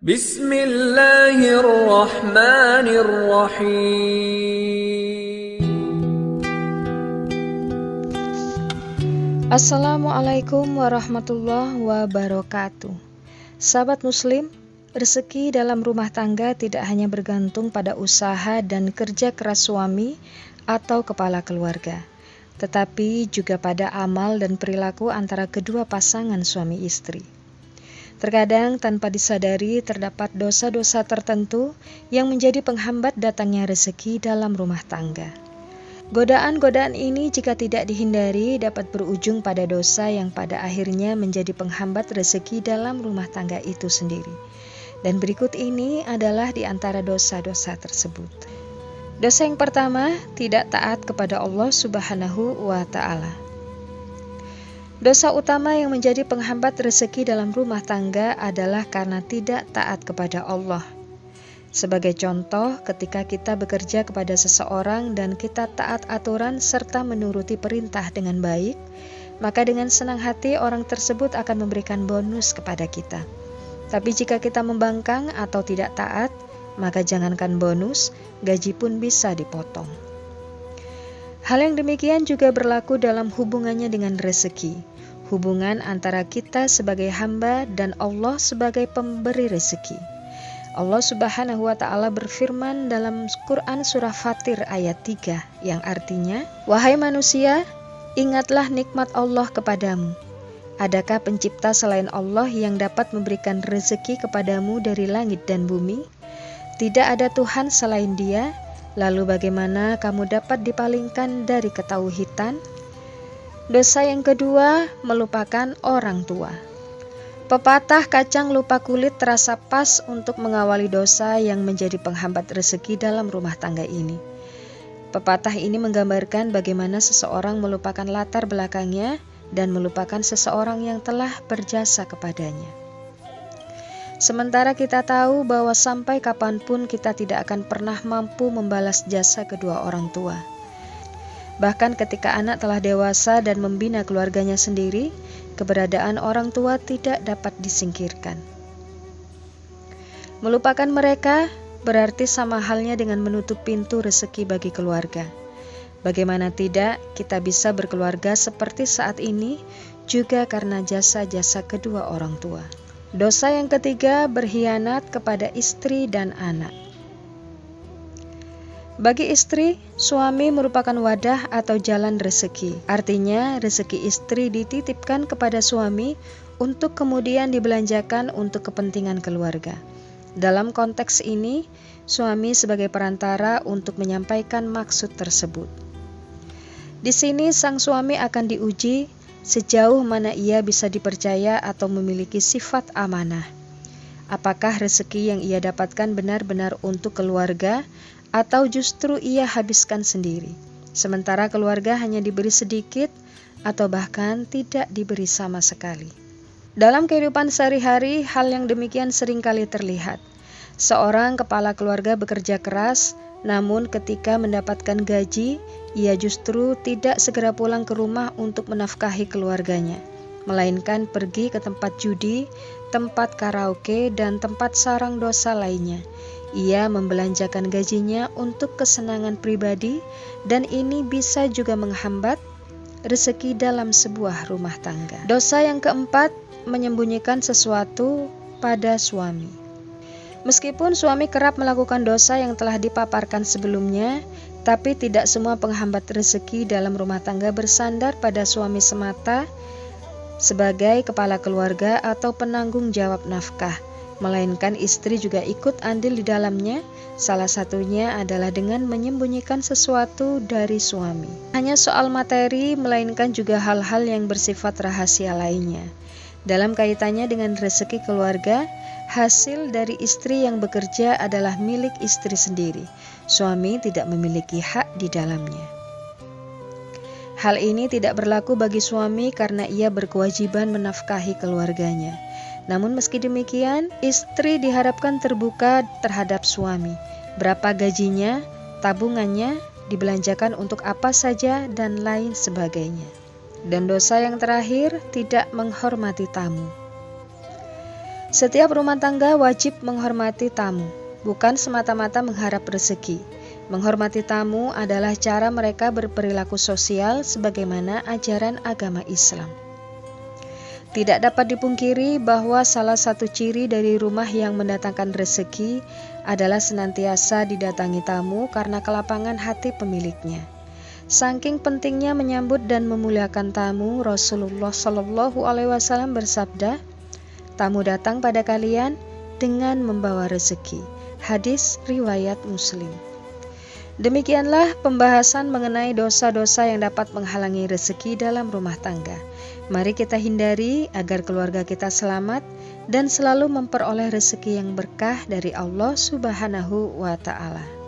Bismillahirrahmanirrahim. Assalamualaikum warahmatullahi wabarakatuh. Sahabat muslim, rezeki dalam rumah tangga tidak hanya bergantung pada usaha dan kerja keras suami atau kepala keluarga, tetapi juga pada amal dan perilaku antara kedua pasangan suami istri. Terkadang tanpa disadari terdapat dosa-dosa tertentu yang menjadi penghambat datangnya rezeki dalam rumah tangga. Godaan-godaan ini jika tidak dihindari dapat berujung pada dosa yang pada akhirnya menjadi penghambat rezeki dalam rumah tangga itu sendiri. Dan berikut ini adalah di antara dosa-dosa tersebut. Dosa yang pertama, tidak taat kepada Allah Subhanahu wa Ta'ala. Dosa utama yang menjadi penghambat rezeki dalam rumah tangga adalah karena tidak taat kepada Allah. Sebagai contoh, ketika kita bekerja kepada seseorang dan kita taat aturan serta menuruti perintah dengan baik, maka dengan senang hati orang tersebut akan memberikan bonus kepada kita. Tapi jika kita membangkang atau tidak taat, maka jangankan bonus, gaji pun bisa dipotong. Hal yang demikian juga berlaku dalam hubungannya dengan rezeki, hubungan antara kita sebagai hamba dan Allah sebagai pemberi rezeki. Allah Subhanahu wa Ta'ala berfirman dalam Quran surah Fatir ayat 3 yang artinya, "Wahai manusia, ingatlah nikmat Allah kepadamu. Adakah pencipta selain Allah yang dapat memberikan rezeki kepadamu dari langit dan bumi? Tidak ada Tuhan selain Dia, lalu bagaimana kamu dapat dipalingkan dari ketauhidan?" Dosa yang kedua, melupakan orang tua. Pepatah kacang lupa kulit terasa pas untuk mengawali dosa yang menjadi penghambat rezeki dalam rumah tangga ini. Pepatah ini menggambarkan bagaimana seseorang melupakan latar belakangnya dan melupakan seseorang yang telah berjasa kepadanya. Sementara kita tahu bahwa sampai kapanpun kita tidak akan pernah mampu membalas jasa kedua orang tua. Bahkan ketika anak telah dewasa dan membina keluarganya sendiri, keberadaan orang tua tidak dapat disingkirkan. Melupakan mereka berarti sama halnya dengan menutup pintu rezeki bagi keluarga. Bagaimana tidak, kita bisa berkeluarga seperti saat ini juga karena jasa-jasa kedua orang tua. Dosa yang ketiga, berkhianat kepada istri dan anak. Bagi istri, suami merupakan wadah atau jalan rezeki. Artinya, rezeki istri dititipkan kepada suami untuk kemudian dibelanjakan untuk kepentingan keluarga. Dalam konteks ini, suami sebagai perantara untuk menyampaikan maksud tersebut. Di sini sang suami akan diuji sejauh mana ia bisa dipercaya atau memiliki sifat amanah. Apakah rezeki yang ia dapatkan benar-benar untuk keluarga atau justru ia habiskan sendiri, sementara keluarga hanya diberi sedikit atau bahkan tidak diberi sama sekali. Dalam kehidupan sehari-hari, hal yang demikian seringkali terlihat. Seorang kepala keluarga bekerja keras, namun ketika mendapatkan gaji, ia justru tidak segera pulang ke rumah untuk menafkahi keluarganya, melainkan pergi ke tempat judi, tempat karaoke, dan tempat sarang dosa lainnya. Ia membelanjakan gajinya untuk kesenangan pribadi, dan ini bisa juga menghambat rezeki dalam sebuah rumah tangga. Dosa yang keempat, menyembunyikan sesuatu pada suami. Meskipun suami kerap melakukan dosa yang telah dipaparkan sebelumnya, tapi tidak semua penghambat rezeki dalam rumah tangga bersandar pada suami semata sebagai kepala keluarga atau penanggung jawab nafkah, melainkan istri juga ikut andil di dalamnya. Salah satunya adalah dengan menyembunyikan sesuatu dari suami. Hanya soal materi, melainkan juga hal-hal yang bersifat rahasia lainnya. Dalam kaitannya dengan rezeki keluarga, hasil dari istri yang bekerja adalah milik istri sendiri. Suami tidak memiliki hak di dalamnya. Hal ini tidak berlaku bagi suami karena ia berkewajiban menafkahi keluarganya. Namun meski demikian, istri diharapkan terbuka terhadap suami. Berapa gajinya, tabungannya, dibelanjakan untuk apa saja, dan lain sebagainya. Dan dosa yang terakhir, tidak menghormati tamu. Setiap rumah tangga wajib menghormati tamu, bukan semata-mata mengharap rezeki. Menghormati tamu adalah cara mereka berperilaku sosial sebagaimana ajaran agama Islam. Tidak dapat dipungkiri bahwa salah satu ciri dari rumah yang mendatangkan rezeki adalah senantiasa didatangi tamu karena kelapangan hati pemiliknya. Saking pentingnya menyambut dan memuliakan tamu, Rasulullah Shallallahu Alaihi Wasallam bersabda, "Tamu datang pada kalian dengan membawa rezeki." Hadis riwayat Muslim. Demikianlah pembahasan mengenai dosa-dosa yang dapat menghalangi rezeki dalam rumah tangga. Mari kita hindari agar keluarga kita selamat dan selalu memperoleh rezeki yang berkah dari Allah Subhanahu wa Ta'ala.